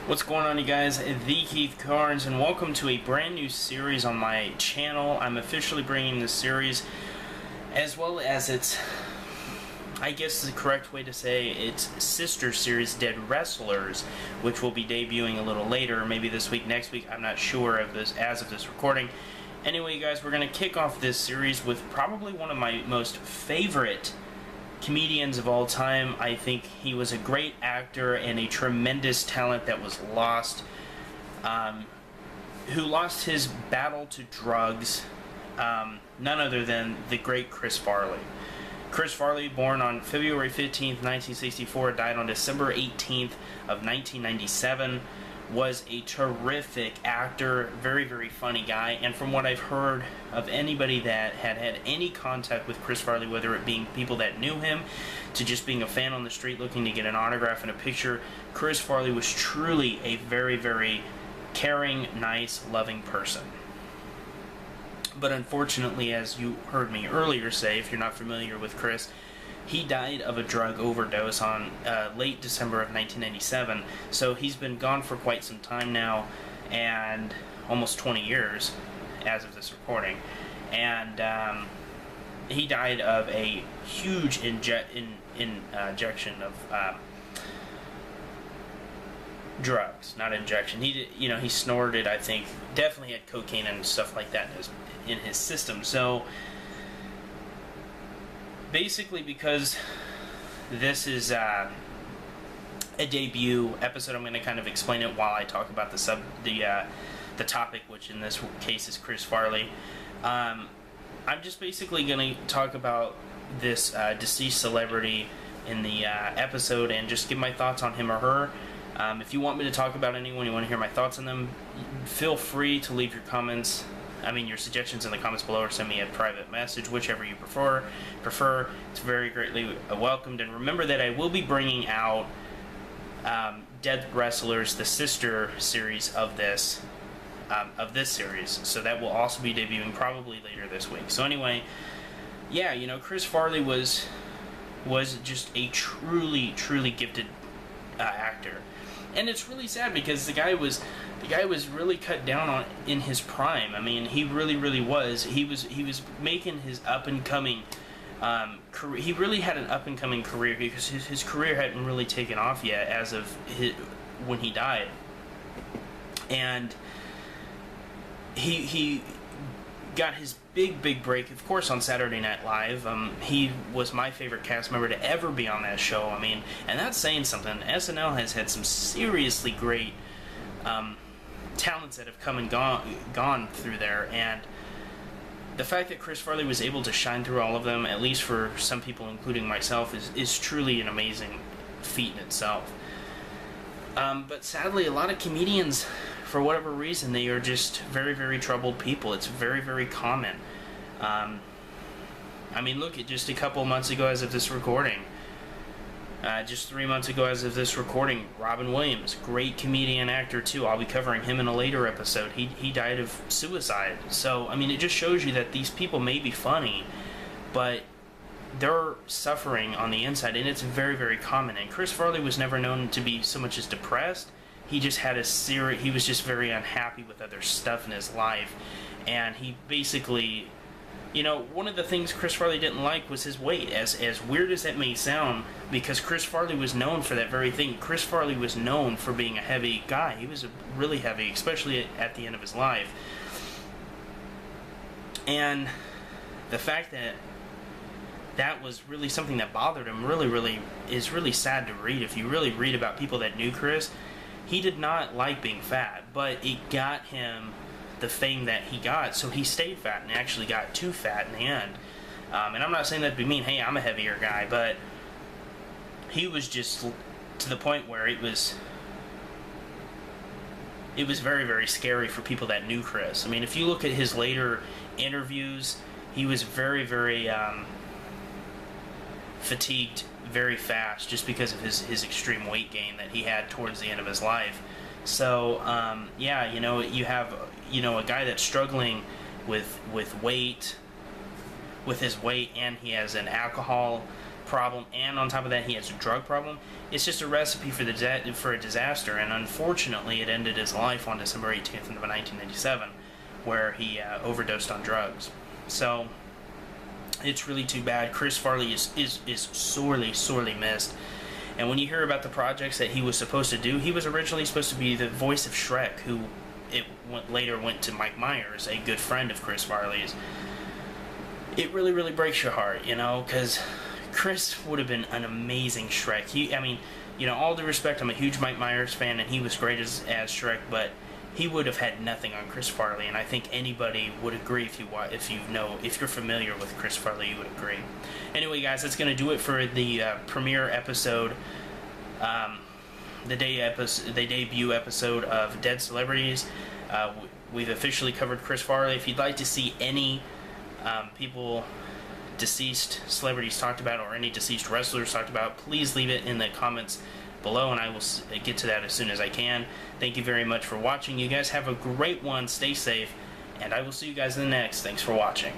What's going on, you guys? The Keith Carnes, and welcome to a brand new series on my channel. I'm officially bringing this series, as well as its, I guess the correct way to say, its sister series, Dead Wrestlers, which will be debuting a little later, maybe this week, next week. I'm not sure of this as of this recording. Anyway, you guys, we're going to kick off this series with probably one of my most favorite comedians of all time. I think he was a great actor and a tremendous talent that was lost, who lost his battle to drugs, none other than the great Chris Farley. Chris Farley, born on February 15th, 1964, died on December 18th of 1997, was a terrific actor, very, very funny guy, and from what I've heard of anybody that had had any contact with Chris Farley, whether it being people that knew him, to just being a fan on the street looking to get an autograph and a picture, Chris Farley was truly a very, very caring, nice, loving person. But unfortunately, as you heard me earlier say, if you're not familiar with Chris, he died of a drug overdose on late December of 1997, so he's been gone for quite some time now, and almost 20 years as of this recording, and he died of a huge injection of drugs, not injection. He did, he snorted, I think, definitely had cocaine and stuff like that in his system, so basically, because this is a debut episode, I'm going to kind of explain it while I talk about the topic, which in this case is Chris Farley. I'm just basically going to talk about this deceased celebrity in the episode and just give my thoughts on him or her. If you want me to talk about anyone, you want to hear my thoughts on them, feel free to leave your comments. Your suggestions in the comments below, or send me a private message, whichever you prefer. It's very greatly welcomed. And remember that I will be bringing out Dead Wrestlers, the sister series of this series. So that will also be debuting probably later this week. So anyway, yeah, Chris Farley was just a truly, truly gifted actor. And it's really sad because the guy was really cut down on in his prime. He really, really was. He was making his up and coming career. He really had an up and coming career because his career hadn't really taken off yet as of when he died. And he got his big break, of course, on Saturday Night Live. He was my favorite cast member to ever be on that show. And that's saying something. SNL has had some seriously great talents that have come and gone through there, and the fact that Chris Farley was able to shine through all of them, at least for some people, including myself, is truly an amazing feat in itself. But sadly, a lot of comedians, for whatever reason, they are just very, very troubled people. It's very, very common. Look at just a couple months ago as of this recording. Just 3 months ago as of this recording, Robin Williams, great comedian, actor too. I'll be covering him in a later episode. He died of suicide. So, it just shows you that these people may be funny, but they're suffering on the inside, and it's very, very common. And Chris Farley was never known to be so much as depressed. He just had he was just very unhappy with other stuff in his life, and he basically, one of the things Chris Farley didn't like was his weight, as weird as that may sound, because Chris Farley was known for that very thing. Chris Farley was known for being a heavy guy. He was really heavy, especially at the end of his life. And the fact that was really something that bothered him really is really sad to read. If you really read about people that knew Chris, he did not like being fat, but it got him the fame that he got, so he stayed fat and actually got too fat in the end. And I'm not saying that to be mean, hey, I'm a heavier guy, but he was just to the point where it was very, very scary for people that knew Chris. If you look at his later interviews, he was very, very fatigued very fast just because of his extreme weight gain that he had towards the end of his life. So, yeah, you have, a guy that's struggling with his weight, and he has an alcohol problem, and on top of that he has a drug problem. It's just a recipe for a disaster, and unfortunately it ended his life on December 18th of 1997, where he overdosed on drugs. So it's really too bad. Chris Farley is sorely missed. And when you hear about the projects that he was supposed to do, he was originally supposed to be the voice of Shrek, who later went to Mike Myers, a good friend of Chris Farley's. It really, really breaks your heart, because Chris would have been an amazing Shrek. All due respect, I'm a huge Mike Myers fan, and he was great as Shrek, but he would have had nothing on Chris Farley, and I think anybody would agree if you're familiar with Chris Farley, you would agree. Anyway, guys, that's going to do it for the premiere episode, the debut episode of Dead Celebrities. We've officially covered Chris Farley. If you'd like to see any deceased celebrities talked about, or any deceased wrestlers talked about, please leave it in the comments below, and I will get to that as soon as I can. Thank you very much for watching. You guys have a great one. Stay safe, and I will see you guys in the next. Thanks for watching.